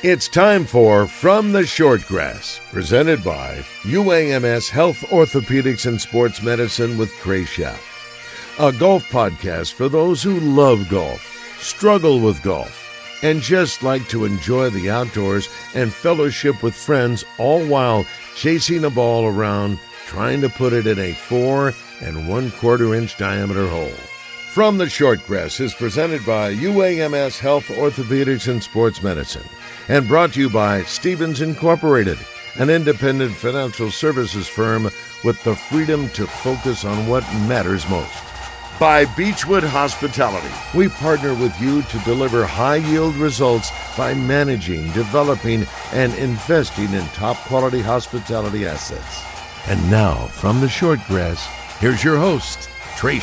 It's time for From the Shortgrass, presented by UAMS Health, Orthopedics, and Sports Medicine with Trey, a golf podcast for those who love golf, struggle with golf, and just like to enjoy the outdoors and fellowship with friends, all while chasing a ball around, trying to put it in a 4 1/4 inch diameter hole. From the Shortgrass is presented by UAMS Health, Orthopedics, and Sports Medicine, and brought to you by Stevens Incorporated, an independent financial services firm with the freedom to focus on what matters most. By Beechwood Hospitality, we partner with you to deliver high-yield results by managing, developing, and investing in top-quality hospitality assets. And now, from the Shortgrass, here's your host, Trey.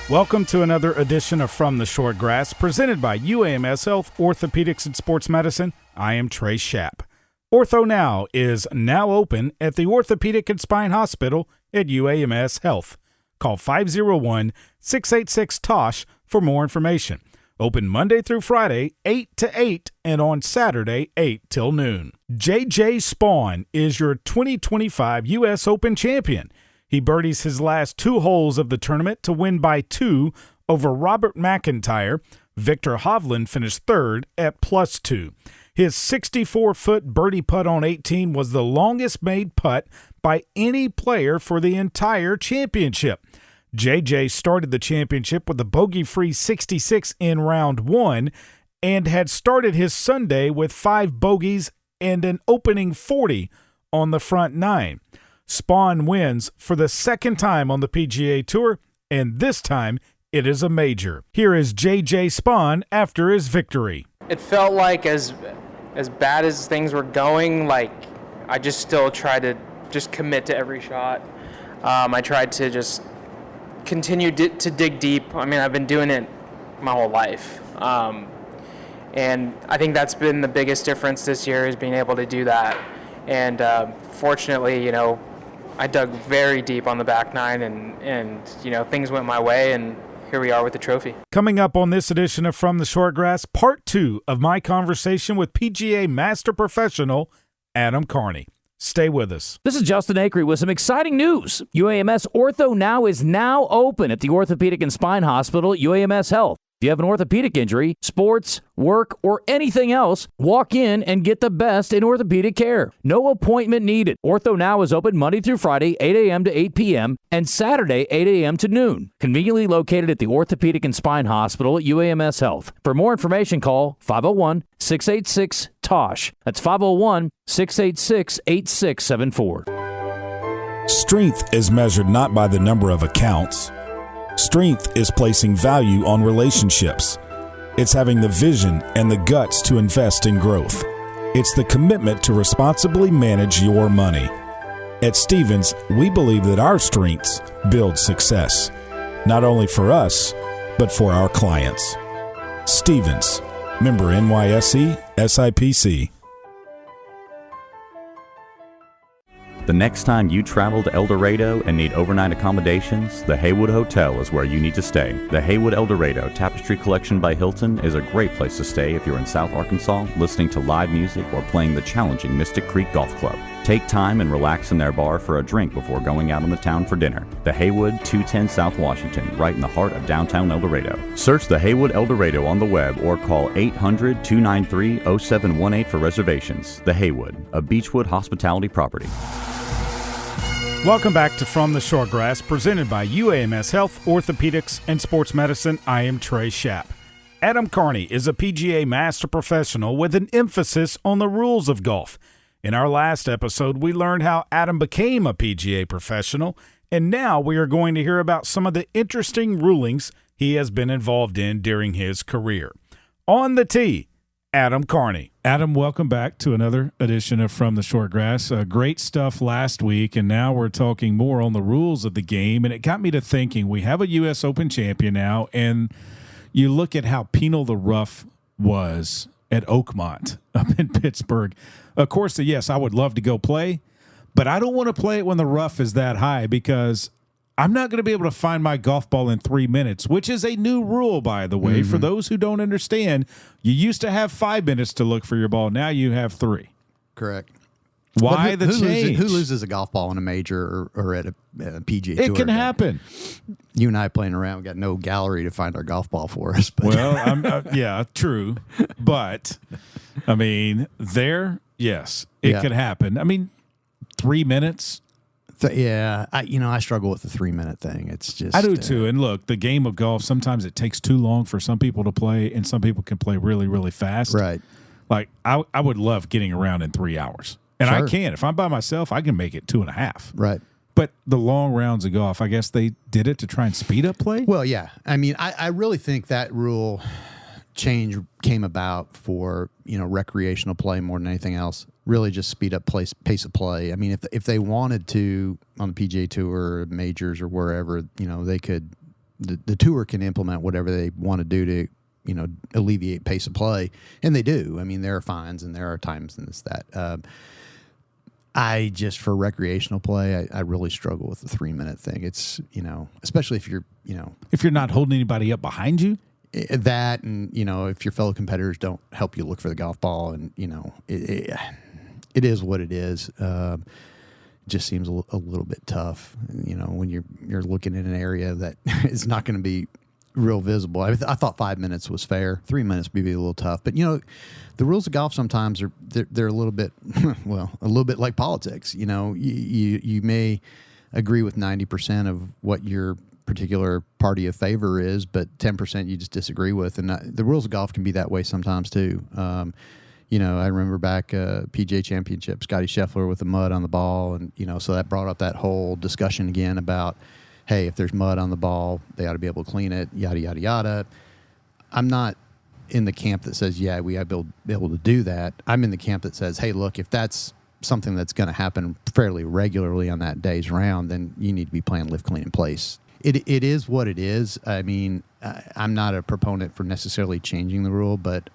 Welcome to another edition of From the Shortgrass, presented by UAMS Health, Orthopedics, and Sports Medicine. I am Trey Schapp. Ortho Now is now open at the Orthopedic and Spine Hospital at UAMS Health. Call 501-686-TOSH for more information. Open Monday through Friday, 8 to 8, and on Saturday, 8 till noon. J.J. Spaun is your 2025 U.S. Open champion. He birdies his last 2 holes of the tournament to win by 2 over Robert McIntyre. Victor Hovland finished third at +2. His 64-foot birdie putt on 18 was the longest made putt by any player for the entire championship. JJ started the championship with a bogey-free 66 in round 1 and had started his Sunday with 5 bogeys and an opening 40 on the front 9. Spaun wins for the second time on the PGA Tour, and this time it is a major. Here is J.J. Spaun after his victory. It felt like as bad as things were going, like I just still tried to just commit to every shot. I tried to just continue to dig deep. I mean, I've been doing it my whole life. And I think that's been the biggest difference this year, is being able to do that. And fortunately, you know, I dug very deep on the back 9 and you know, things went my way, and here we are with the trophy. Coming up on this edition of From the Shortgrass, part 2 of my conversation with PGA Master Professional Adam Carney. Stay with us. This is Justin Acree with some exciting news. UAMS Ortho Now is now open at the Orthopedic and Spine Hospital at UAMS Health. If you have an orthopedic injury, sports, work, or anything else, walk in and get the best in orthopedic care. No appointment needed. Ortho Now is open Monday through Friday, 8 a.m. to 8 p.m., and Saturday, 8 a.m. to noon. Conveniently located at the Orthopedic and Spine Hospital at UAMS Health. For more information, call 501-686-TOSH. That's 501-686-8674. Strength is measured not by the number of accounts. Strength is placing value on relationships. It's having the vision and the guts to invest in growth. It's the commitment to responsibly manage your money. At Stevens, we believe that our strengths build success, not only for us, but for our clients. Stevens, member NYSE, SIPC. The next time you travel to El Dorado and need overnight accommodations, the Haywood Hotel is where you need to stay. The Haywood El Dorado Tapestry Collection by Hilton is a great place to stay if you're in South Arkansas listening to live music or playing the challenging Mystic Creek Golf Club. Take time and relax in their bar for a drink before going out on the town for dinner. The Haywood, 210 South Washington, right in the heart of downtown El Dorado. Search the Haywood El Dorado on the web or call 800-293-0718 for reservations. The Haywood, a Beechwood hospitality property. Welcome back to From the Shortgrass, presented by UAMS Health, Orthopedics, and Sports Medicine. I am Trey Schapp. Adam Carney is a PGA Master Professional with an emphasis on the rules of golf. In our last episode, we learned how Adam became a PGA professional, and now we are going to hear about some of the interesting rulings he has been involved in during his career. On the tee, Adam Carney. Adam, welcome back to another edition of From the Shortgrass. Great stuff last week, and now we're talking more on the rules of the game, and it got me to thinking, we have a U.S. Open champion now, and you look at how penal the rough was at Oakmont up in Pittsburgh. Of course, yes, I would love to go play, but I don't want to play it when the rough is that high, because I'm not going to be able to find my golf ball in 3 minutes, which is a new rule, by the way. For those who don't understand, you used to have 5 minutes to look for your ball. Now you have 3. Correct. Why the change? Who loses a golf ball in a major or at a PGA Tour? It can happen. You and I playing around, we got no gallery to find our golf ball for us. But. Well, yeah, true. But, I mean, yes, it could happen. I mean, 3 minutes. I struggle with the 3 minute thing. It's just I do too. And look, the game of golf, sometimes it takes too long for some people to play, and some people can play really, really fast. Right. Like I would love getting around in 3 hours, and Sure. I can. If I'm by myself, I can make it 2.5. Right. But the long rounds of golf, I guess they did it to try and speed up play. Well, yeah. I mean, I really think that rule change came about for recreational play more than anything else. Really, just speed up pace of play. I mean, if they wanted to on the PGA Tour, or majors, or wherever, they could. The tour can implement whatever they want to do to alleviate pace of play, and they do. I mean, there are fines and there are times and this that. I just for recreational play, I really struggle with the 3 minute thing. It's especially if you're if you're not holding anybody up behind you. That and if your fellow competitors don't help you look for the golf ball, and it is what it is. It just seems a little bit tough, when you're looking in an area that is not going to be real visible. I thought 5 minutes was fair. 3 minutes would be a little tough, but the rules of golf sometimes they're a little bit a little bit like politics. You may agree with 90% of what your particular party of favor is, but 10% you just disagree with, and the rules of golf can be that way sometimes too. I remember back PGA Championship, Scotty Scheffler with the mud on the ball, and so that brought up that whole discussion again about, hey, if there's mud on the ball, they ought to be able to clean it, yada yada yada. I'm not in the camp that says, yeah, we ought to be able to do that. I'm in the camp that says, hey, look, if that's something that's going to happen fairly regularly on that day's round, then you need to be playing live, clean, in place. It is what it is. I mean, I'm not a proponent for necessarily changing the rule, but,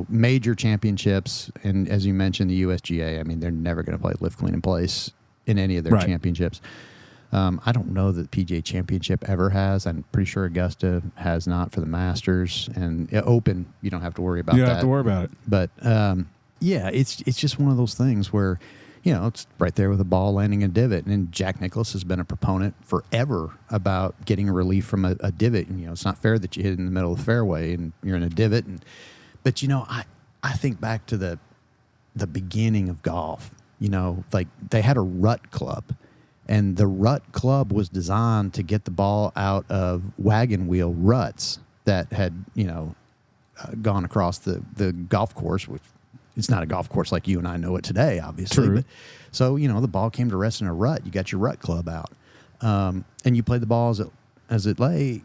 major championships, and as you mentioned, the USGA, I mean, they're never going to play live, clean, in place in any of their championships. I don't know that the PGA Championship ever has. I'm pretty sure Augusta has not for the Masters. And Open, you don't have to worry about that. You don't have to worry about it. But, it's just one of those things where, it's right there with a ball landing a divot. And Jack Nicklaus has been a proponent forever about getting a relief from a divot. And, it's not fair that you hit it in the middle of the fairway and you're in a divot. But I think back to the beginning of golf, like they had a rut club. And the rut club was designed to get the ball out of wagon wheel ruts that had, gone across the golf course, which it's not a golf course like you and I know it today, obviously. True. But, so, the ball came to rest in a rut. You got your rut club out. And you played the ball as it lay,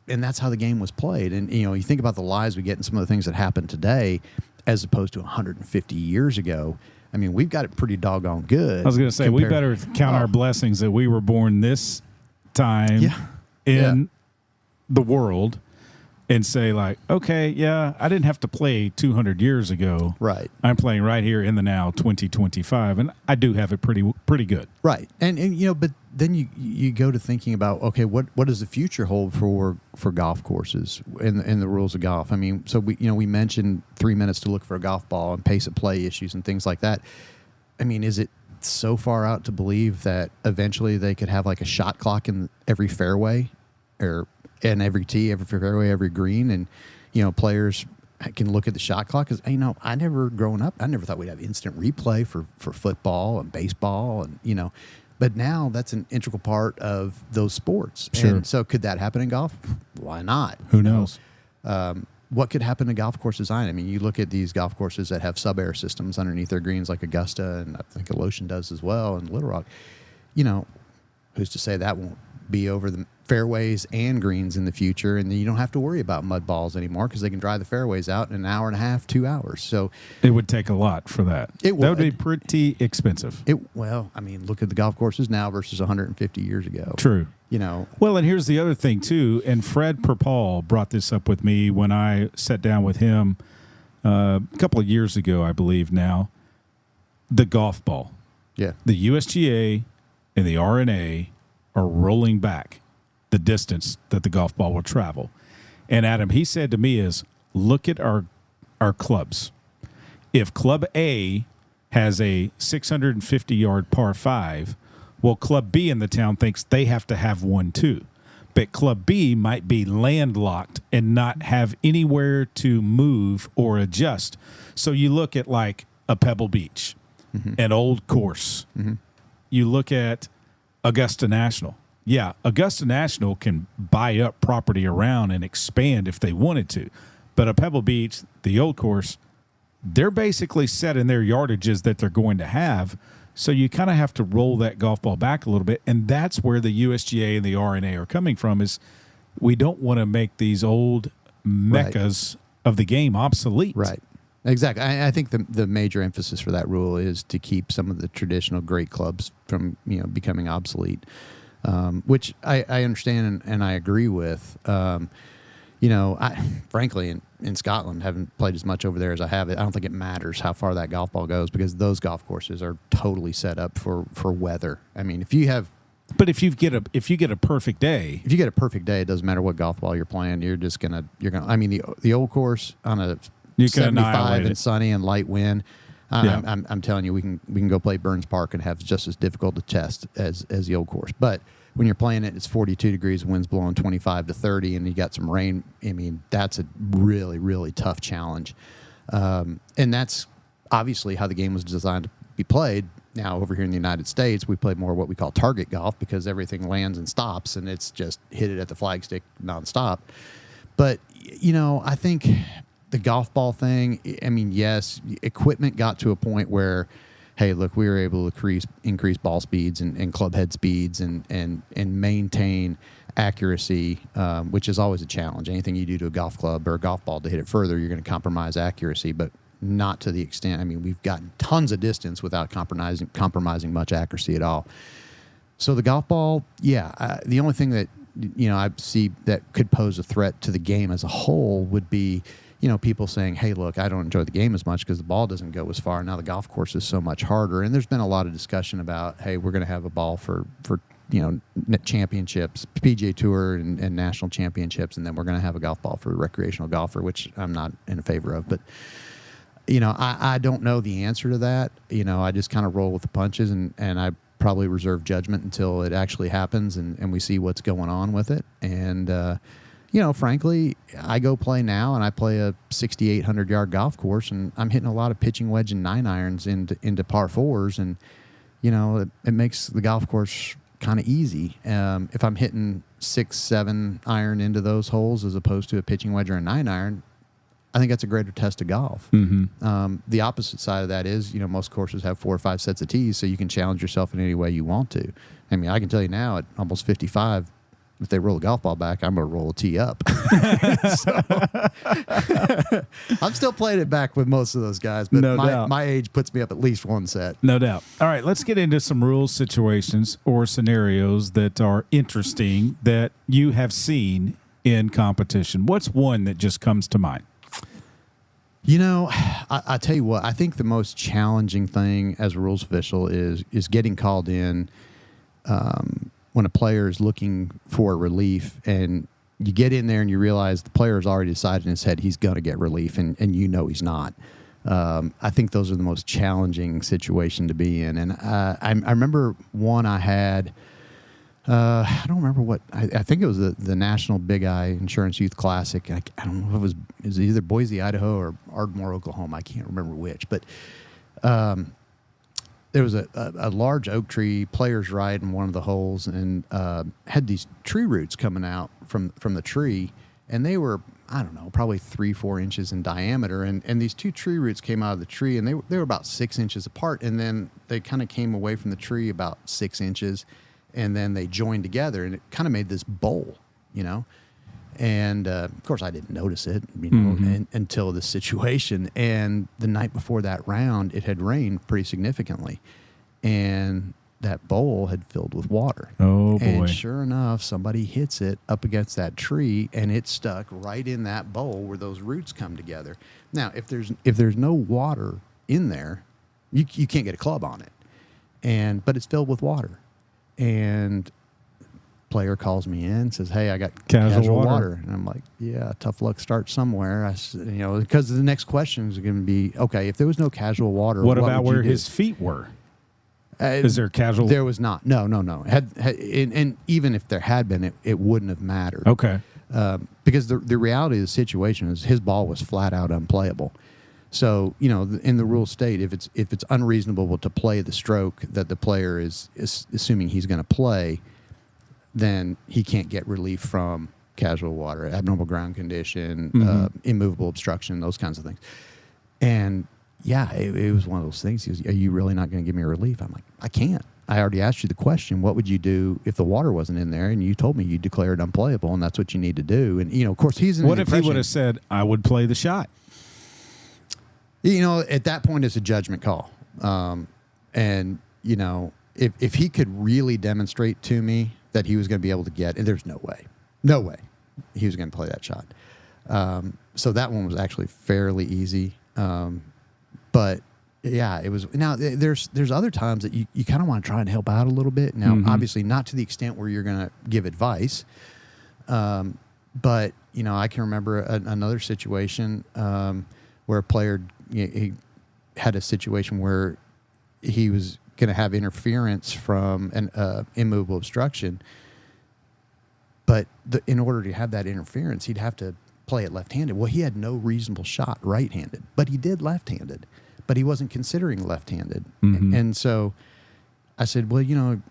and that's how the game was played. And, you think about the lies we get and some of the things that happen today as opposed to 150 years ago. I mean, we've got it pretty doggone good. I was going to say, we better count our blessings that we were born this time in the world and say, like, okay, yeah, I didn't have to play 200 years ago. Right. I'm playing right here in the now, 2025, and I do have it pretty good. Right. And but then you go to thinking about, okay, what does the future hold for golf courses in the rules of golf? I mean, so we mentioned 3 minutes to look for a golf ball and pace of play issues and things like that. I mean, is it so far out to believe that eventually they could have like a shot clock in every fairway or in every tee, every fairway, every green, and players can look at the shot clock? Because growing up, I never thought we'd have instant replay for football and baseball, and but now that's an integral part of those sports. Sure. And so could that happen in golf? Why not? Who knows? What could happen to golf course design? I mean, you look at these golf courses that have sub-air systems underneath their greens, like Augusta, and I think Alotian does as well, and Little Rock. Who's to say that won't be over the fairways and greens in the future, and then you don't have to worry about mud balls anymore because they can dry the fairways out in an hour and a half, 2 hours. So it would take a lot for that. It would. That would be pretty expensive. Look at the golf courses now versus 150 years ago. True. Well, and here's the other thing too, and Fred Perpall brought this up with me when I sat down with him a couple of years ago, I believe now. The golf ball. Yeah. The USGA and the RNA are rolling back the distance that the golf ball will travel. And Adam, he said to me is, look at our clubs. If Club A has a 650-yard par 5, well, Club B in the town thinks they have to have one too. But Club B might be landlocked and not have anywhere to move or adjust. So you look at like a Pebble Beach, an old course. You look at Augusta National. Yeah, Augusta National can buy up property around and expand if they wanted to. But a Pebble Beach, the old course, they're basically set in their yardages that they're going to have. So you kind of have to roll that golf ball back a little bit. And that's where the USGA and the RNA are coming from, is we don't want to make these old meccas of the game obsolete. Right. Exactly. I think the major emphasis for that rule is to keep some of the traditional great clubs from becoming obsolete, which I understand and I agree with. I frankly in Scotland haven't played as much over there as I have. I don't think it matters how far that golf ball goes because those golf courses are totally set up for weather. I mean, if you get a perfect day, it doesn't matter what golf ball you're playing. You're gonna. I mean, the old course on a 75 and sunny and light wind. I'm telling you, we can go play Burns Park and have just as difficult a test as the old course. But when you're playing it, it's 42 degrees, wind's blowing 25 to 30, and you got some rain. I mean, that's a really, really tough challenge. And that's obviously how the game was designed to be played. Now, over here in the United States, we play more what we call target golf because everything lands and stops, and it's just hit it at the flagstick nonstop. But, I think the golf ball thing, I mean, yes, equipment got to a point where, hey, look, we were able to increase ball speeds and club head speeds and maintain accuracy, which is always a challenge. Anything you do to a golf club or a golf ball to hit it further, you're going to compromise accuracy, but not to the extent. I mean, we've gotten tons of distance without compromising much accuracy at all. So the golf ball, the only thing that I see that could pose a threat to the game as a whole would be people saying, hey, look, I don't enjoy the game as much because the ball doesn't go as far. Now the golf course is so much harder. And there's been a lot of discussion about, hey, we're going to have a ball for championships, PGA Tour and national championships, and then we're going to have a golf ball for a recreational golfer, which I'm not in favor of. But, I don't know the answer to that. I just kind of roll with the punches, and I probably reserve judgment until it actually happens and we see what's going on with it. And, frankly, I go play now, and I play a 6,800-yard golf course, and I'm hitting a lot of pitching wedge and 9-irons into par 4s, and, it makes the golf course kind of easy. If I'm hitting 6-7 iron into those holes as opposed to a pitching wedge or a 9-iron, I think that's a greater test of golf. The opposite side of that is, most courses have 4 or 5 sets of tees, so you can challenge yourself in any way you want to. I mean, I can tell you now at almost 55, if they roll a golf ball back, I'm going to roll a tee up. I'm still playing it back with most of those guys, but my age puts me up at least one set. No doubt. All right, let's get into some rules situations or scenarios that are interesting that you have seen in competition. What's one that just comes to mind? I tell you what, I think the most challenging thing as a rules official is getting called in when a player is looking for relief, and you get in there and you realize the player has already decided in his head he's going to get relief, and he's not. I think those are the most challenging situation to be in. And I remember one I had, I don't remember what, I think it was the National Big Eye Insurance Youth Classic. I don't know if it was either Boise, Idaho or Ardmore, Oklahoma. I can't remember which, but there was a large oak tree, players ride in one of the holes, and had these tree roots coming out from the tree, and they were, I don't know, probably 3-4 inches in diameter, and these two tree roots came out of the tree, and they were about 6 inches apart, and then they kind of came away from the tree about 6 inches, and then they joined together, and it kind of made this bowl, And, of course, I didn't notice it, until this situation. And the night before that round, it had rained pretty significantly. And that bowl had filled with water. Oh, boy. And sure enough, somebody hits it up against that tree, and it stuck right in that bowl where those roots come together. Now, if there's no water in there, you can't get a club on it. But it's filled with water. And player calls me in, says, "Hey, I got Casual water," and I'm like, "Yeah, tough luck. Start somewhere." Because the next questions are going to be, okay, if there was no casual water, What about would you where do? his feet were? Is there casual? There was not. No. And even if there had been, it wouldn't have mattered. Okay. Because the reality of the situation is his ball was flat out unplayable. So, in the rule state, if it's unreasonable to play the stroke that the player is assuming he's going to play, then he can't get relief from casual water, abnormal ground condition, immovable obstruction, those kinds of things. And yeah, it was one of those things. He goes, "Are you really not going to give me relief?" I'm like, "I can't. I already asked you the question. What would you do if the water wasn't in there? And you told me you declared unplayable, and that's what you need to do." And of course, he's in. What if he would have said, "I would play the shot"? At that point, it's a judgment call. And if he could really demonstrate to me that he was going to be able to get, and there's no way he was going to play that shot. So that one was actually fairly easy. But yeah, it was. Now there's other times that you kind of want to try and help out a little bit. Now, obviously not to the extent where you're going to give advice. But I can remember another situation where a player he had a situation where he was going to have interference from an immovable obstruction. But in order to have that interference, he'd have to play it left-handed. Well, he had no reasonable shot right-handed, but he did left-handed. But he wasn't considering left-handed. And so I said, well,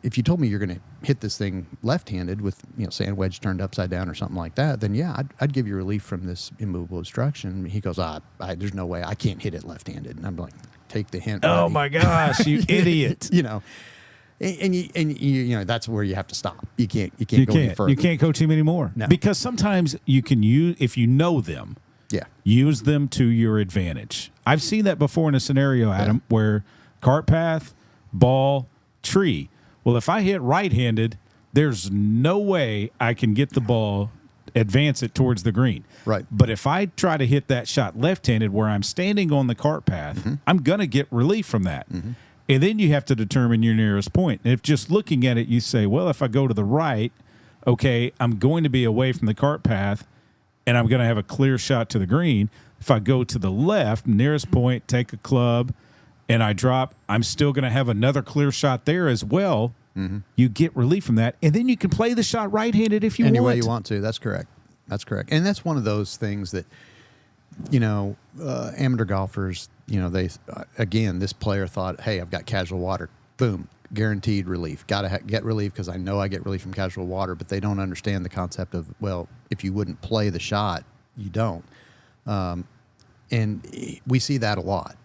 if you told me you're going to hit this thing left-handed with, sand wedge turned upside down or something like that, then yeah, I'd give you relief from this immovable obstruction. He goes, there's no way. I can't hit it left-handed. And I'm like, take the hint. Oh buddy. my gosh, you idiot. And that's where you have to stop. You can't go any further. You can't coach him anymore. No. Because sometimes you can use, if you know them, use them to your advantage. I've seen that before in a scenario, Adam, where cart path, ball, tree. Well, if I hit right-handed, there's no way I can get the ball, advance it towards the green. Right. But if I try to hit that shot left-handed where I'm standing on the cart path, I'm going to get relief from that. And then you have to determine your nearest point. And if just looking at it, you say, well, if I go to the right, okay, I'm going to be away from the cart path, and I'm going to have a clear shot to the green. If I go to the left, nearest point, take a club, and I drop, I'm still going to have another clear shot there as well. You get relief from that, and then you can play the shot right-handed if you want. Any way you want to. That's correct. And that's one of those things that, amateur golfers, they again, this player thought, hey, I've got casual water. Boom, guaranteed relief. Got to get relief because I know I get relief from casual water, but they don't understand the concept of, well, if you wouldn't play the shot, you don't. And we see that a lot.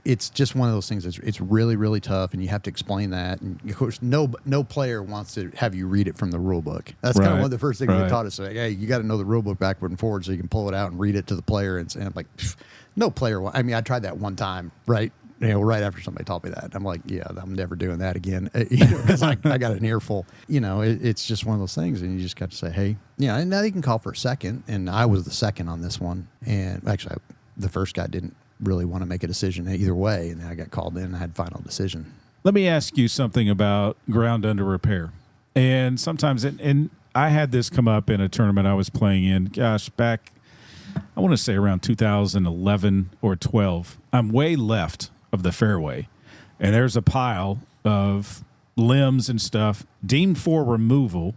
It's just one of those things. It's really, really tough, and you have to explain that. And of course, no player wants to have you read it from the rule book. That's kind of one of the first things they taught us. Like, hey, you got to know the rule book backward and forward so you can pull it out and read it to the player. And I'm like, no player. I mean, I tried that one time, right? Right after somebody taught me that, I'm like, yeah, I'm never doing that again. Because I got an earful. It's just one of those things, and you just got to say, hey, and now you can call for a second. And I was the second on this one, and actually, the first guy didn't really want to make a decision either way, and then I got called in and I had final decision. Let me ask you something about ground under repair. And sometimes, and I had this come up in a tournament I was playing in, back, I want to say around 2011 or 12. I'm way left of the fairway, and there's a pile of limbs and stuff deemed for removal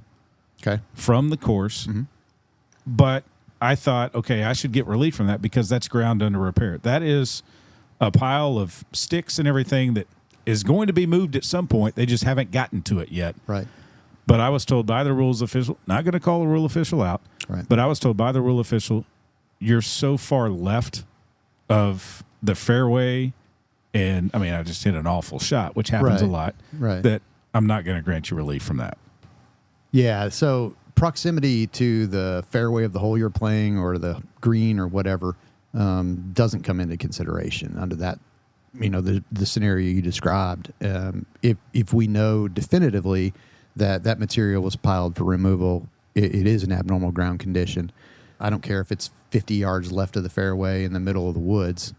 from the course. But I thought, okay, I should get relief from that because that's ground under repair. That is a pile of sticks and everything that is going to be moved at some point. They just haven't gotten to it yet. Right. But I was told by the rules official, not going to call the rule official out, but I was told by the rule official, you're so far left of the fairway, and I mean, I just hit an awful shot, which happens a lot, that I'm not going to grant you relief from that. Yeah, so proximity to the fairway of the hole you're playing or the green or whatever doesn't come into consideration under that, the scenario you described. If we know definitively that material was piled for removal, it is an abnormal ground condition. I don't care if it's 50 yards left of the fairway in the middle of the woods.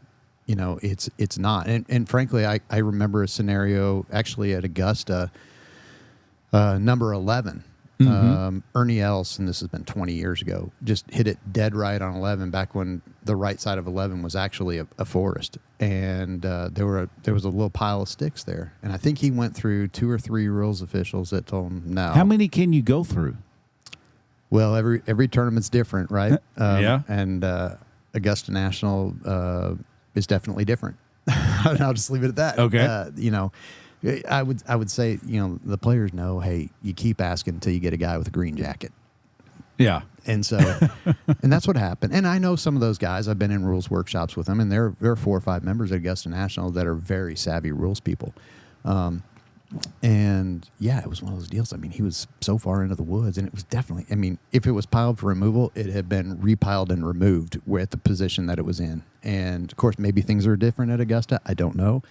It's not. And frankly, I remember a scenario actually at Augusta, number 11. Ernie Els, and this has been 20 years ago, just hit it dead right on 11 back when the right side of 11 was actually a forest. And there was a little pile of sticks there. And I think he went through 2 or 3 rules officials that told him no. How many can you go through? Well, every tournament's different, right? Yeah. And Augusta National is definitely different. I'll just leave it at that. Okay. I would say, the players know, hey, you keep asking until you get a guy with a green jacket. Yeah. And so, and that's what happened. And I know some of those guys. I've been in rules workshops with them, and there are 4 or 5 members at Augusta National that are very savvy rules people. And yeah, it was one of those deals. I mean, he was so far into the woods, and it was definitely, if it was piled for removal, it had been repiled and removed at the position that it was in. And of course, maybe things are different at Augusta. I don't know.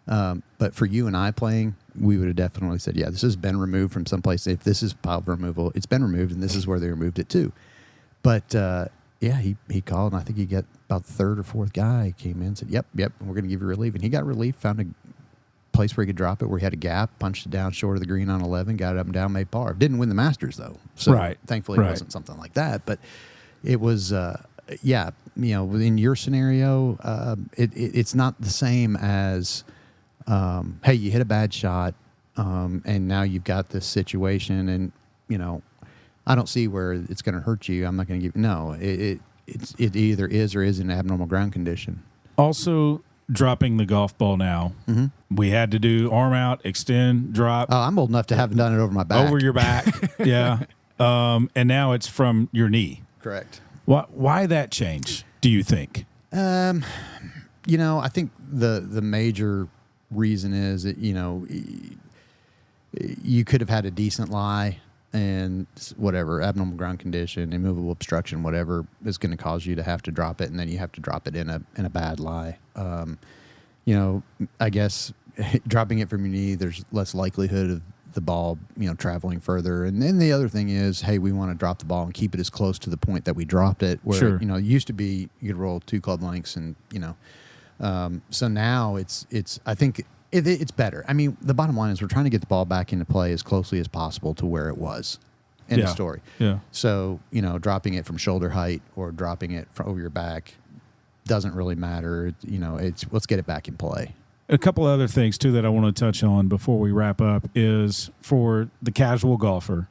But for you and I playing, we would have definitely said, yeah, this has been removed from someplace. If this is piled for removal, it's been removed, and this is where they removed it too. But yeah, he called, and I think he got about the 3rd or 4th guy came in and said, yep, we're going to give you relief. And he got relief, found a place where he could drop it, where he had a gap, punched it down short of the green on 11, got it up and down, made par. Didn't win the Masters, though. So thankfully it wasn't something like that. But it was, in your scenario, it's not the same as, hey, you hit a bad shot, and now you've got this situation, and, I don't see where it's going to hurt you. I'm not going to give, no, it either is or is an abnormal ground condition. Also, dropping the golf ball now. Mm-hmm. We had to do arm out, extend, drop. Oh, I'm old enough to have done it over my back. Over your back, yeah. And now it's from your knee. Correct. Why that change, do you think? I think the major reason is that, you could have had a decent lie, and whatever, abnormal ground condition, immovable obstruction, whatever is going to cause you to have to drop it, and then you have to drop it in a bad lie. I guess dropping it from your knee, there's less likelihood of the ball, traveling further. And then the other thing is, hey, we want to drop the ball and keep it as close to the point that we dropped it. Where, it used to be you could roll 2 club lengths, and so now it's I think it's better. I mean, the bottom line is we're trying to get the ball back into play as closely as possible to where it was. End of story. Yeah. So, dropping it from shoulder height or dropping it over your back doesn't really matter. It's let's get it back in play. A couple other things, too, that I want to touch on before we wrap up is for the casual golfer,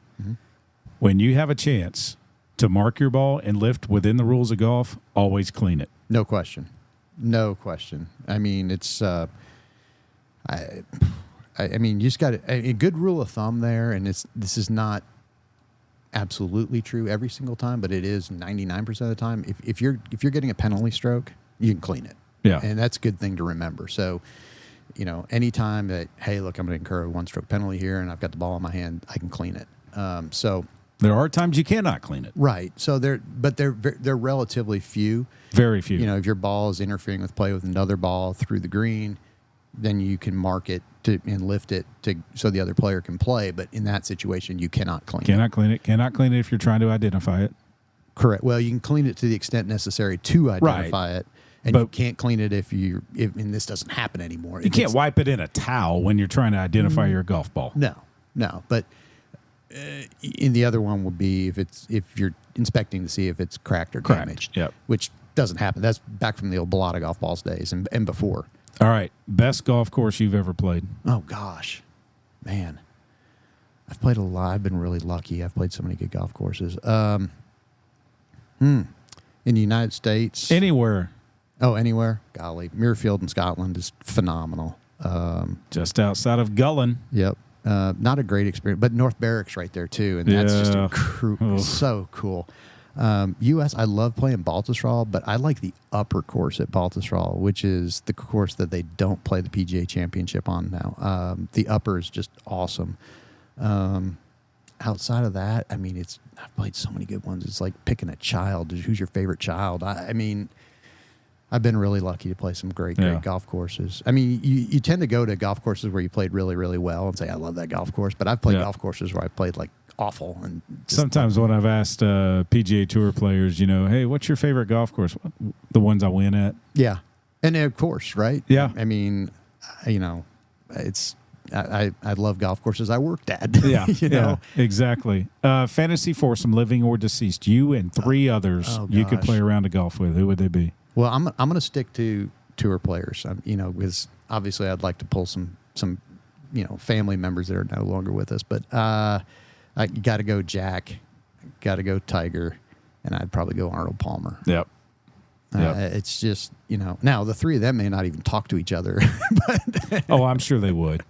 when you have a chance to mark your ball and lift within the rules of golf, always clean it. No question. I mean, it's I mean, you just got a good rule of thumb there, and this is not absolutely true every single time, but it is 99% of the time. If you're getting a penalty stroke, you can clean it. Yeah, and that's a good thing to remember. So, anytime that, hey, look, I'm going to incur a 1-stroke penalty here, and I've got the ball in my hand, I can clean it. So there are times you cannot clean it. Right. So they're relatively few. Very few. If your ball is interfering with play with another ball through the green, then you can mark it and lift it so the other player can play. But in that situation, you cannot clean it. Cannot clean it if you're trying to identify it. Correct. Well, you can clean it to the extent necessary to identify it. And you can't clean it if and this doesn't happen anymore. You can't wipe it in a towel when you're trying to identify your golf ball. No. But in the other one would be if you're inspecting to see if it's cracked or damaged. Yep. Which doesn't happen. That's back from the old Balata golf balls days and before. All right. Best golf course you've ever played? Oh, gosh. Man. I've played a lot. I've been really lucky. I've played so many good golf courses. In the United States. Anywhere. Oh, anywhere? Golly. Muirfield in Scotland is phenomenal. Just outside of Gullin. Yep. Not a great experience, but North Berwick's right there, too. And that's just so cool. U.S., I love playing Baltusrol, but I like the upper course at Baltusrol, which is the course that they don't play the PGA Championship on now. The upper is just awesome. Outside of that, I mean, I've played so many good ones. It's like picking a child. Who's your favorite child? I mean, I've been really lucky to play some great golf courses. I mean, you tend to go to golf courses where you played really, really well and say, I love that golf course. But I've played golf courses where I played like awful. And sometimes when I've asked PGA Tour players, hey, what's your favorite golf course? The ones I win at. Yeah. And of course, right? Yeah. I mean, it's I love golf courses I worked at. Yeah, you know? yeah, exactly. Fantasy foursome, living or deceased. You and three others you could play around a golf with. Who would they be? Well, I'm going to stick to tour players. Because obviously I'd like to pull some family members that are no longer with us. But I got to go Jack, got to go Tiger, and I'd probably go Arnold Palmer. Yep. It's just, now the three of them may not even talk to each other. But I'm sure they would.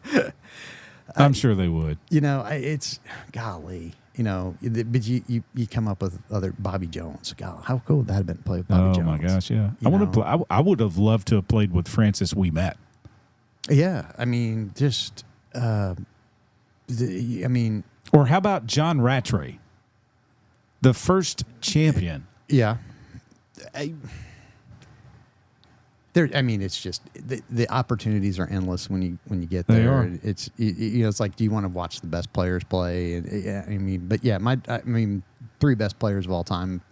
I'm sure they would. It's golly. But you come up with other Bobby Jones. God, how cool would that have been to play with Bobby Jones? Oh my gosh, yeah. I would have loved to have played with Francis Ouimet. Yeah, I mean, just or how about John Rattray, the first champion? Yeah. It's just the opportunities are endless when you get there. They are. It's it's like, do you want to watch the best players play? And three best players of all time,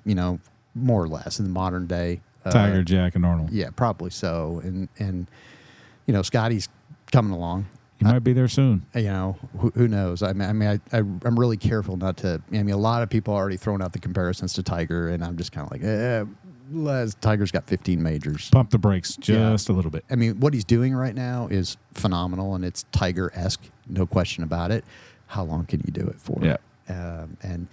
more or less in the modern day. Tiger, Jack, and Arnold. Yeah, probably so. And Scotty's coming along. He might be there soon. Who knows? I'm really careful not to. A lot of people are already throwing out the comparisons to Tiger, and I'm just kind of like, Tiger's got 15 majors. Pump the brakes just a little bit. What he's doing right now is phenomenal, and it's Tiger-esque, no question about it. How long can you do it for? Yeah. And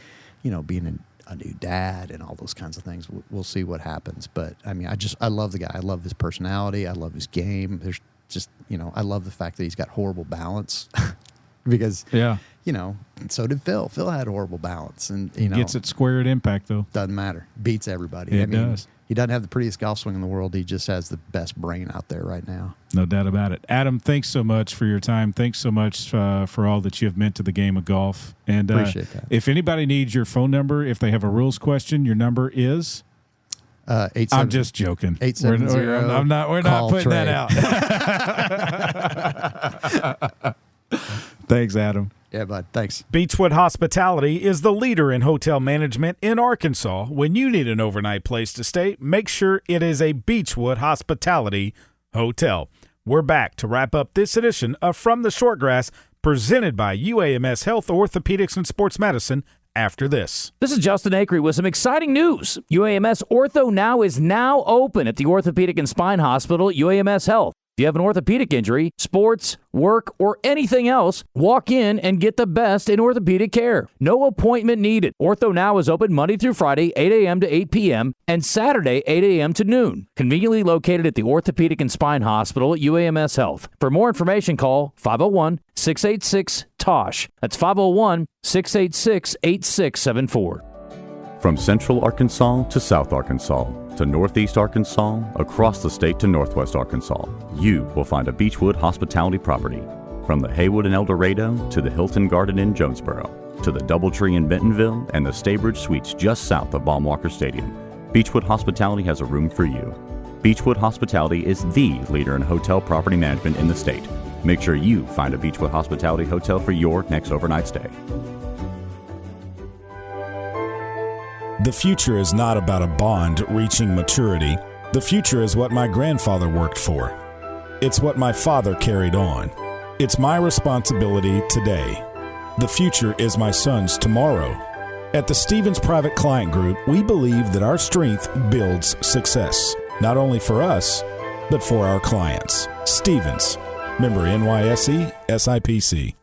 being a new dad and all those kinds of things, we'll see what happens. But I love the guy. I love his personality. I love his game. There's just, I love the fact that he's got horrible balance because, so did Phil. Phil had horrible balance, and he gets it square at impact, though. Doesn't matter. Beats everybody. It does. He doesn't have the prettiest golf swing in the world. He just has the best brain out there right now. No doubt about it. Adam, thanks so much for your time. Thanks so much for all that you have meant to the game of golf. And appreciate that. If anybody needs your phone number, if they have a rules question, your number is. I'm just joking. 870. We're not putting Trey. that out. Thanks, Adam. Yeah, bud. Thanks. Beechwood Hospitality is the leader in hotel management in Arkansas. When you need an overnight place to stay, make sure it is a Beechwood Hospitality hotel. We're back to wrap up this edition of From the Shortgrass, presented by UAMS Health, Orthopedics, and Sports Medicine. After this. This is Justin Acree with some exciting news. UAMS Ortho Now is now open at the Orthopedic and Spine Hospital, UAMS Health. If you have an orthopedic injury, sports, work, or anything else, walk in and get the best in orthopedic care. No appointment needed. Ortho Now is open Monday through Friday, 8 a.m. to 8 p.m., and Saturday, 8 a.m. to noon. Conveniently located at the Orthopedic and Spine Hospital at UAMS Health. For more information, call 501-686-TOSH. That's 501-686-8674. From Central Arkansas to South Arkansas to Northeast Arkansas, across the state to Northwest Arkansas, you will find a Beechwood hospitality property. From the Haywood in El Dorado to the Hilton Garden in Jonesboro to the Doubletree in Bentonville and the Staybridge Suites just south of Baumwalker Stadium, Beechwood Hospitality has a room for you. Beechwood Hospitality is the leader in hotel property management in the state. Make sure you find a Beechwood Hospitality hotel for your next overnight stay. The future is not about a bond reaching maturity. The future is what my grandfather worked for. It's what my father carried on. It's my responsibility today. The future is my son's tomorrow. At the Stevens Private Client Group, we believe that our strength builds success, not only for us, but for our clients. Stevens, member NYSE, SIPC.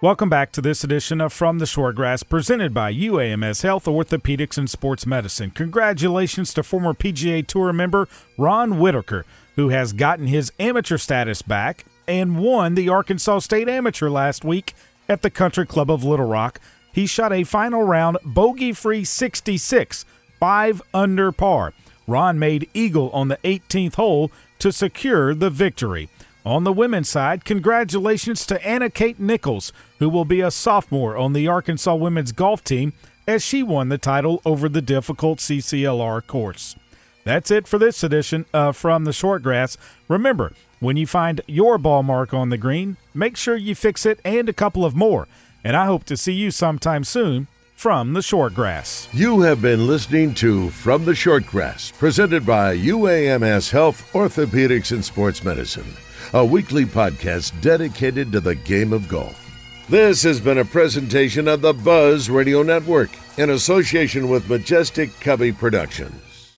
Welcome back to this edition of From the Shortgrass, presented by UAMS Health, Orthopedics, and Sports Medicine. Congratulations to former PGA Tour member Ron Whitaker, who has gotten his amateur status back and won the Arkansas State Amateur last week at the Country Club of Little Rock. He shot a final round bogey-free 66, 5 under par. Ron made eagle on the 18th hole to secure the victory. On the women's side, congratulations to Anna Kate Nichols, who will be a sophomore on the Arkansas women's golf team as she won the title over the difficult CCLR course. That's it for this edition of From the Shortgrass. Remember, when you find your ball mark on the green, make sure you fix it and a couple of more. And I hope to see you sometime soon from the Shortgrass. You have been listening to From the Shortgrass, presented by UAMS Health, Orthopedics, and Sports Medicine. a weekly podcast dedicated to the game of golf. This has been a presentation of the Buzz Radio Network in association with Majestic Cubby Production.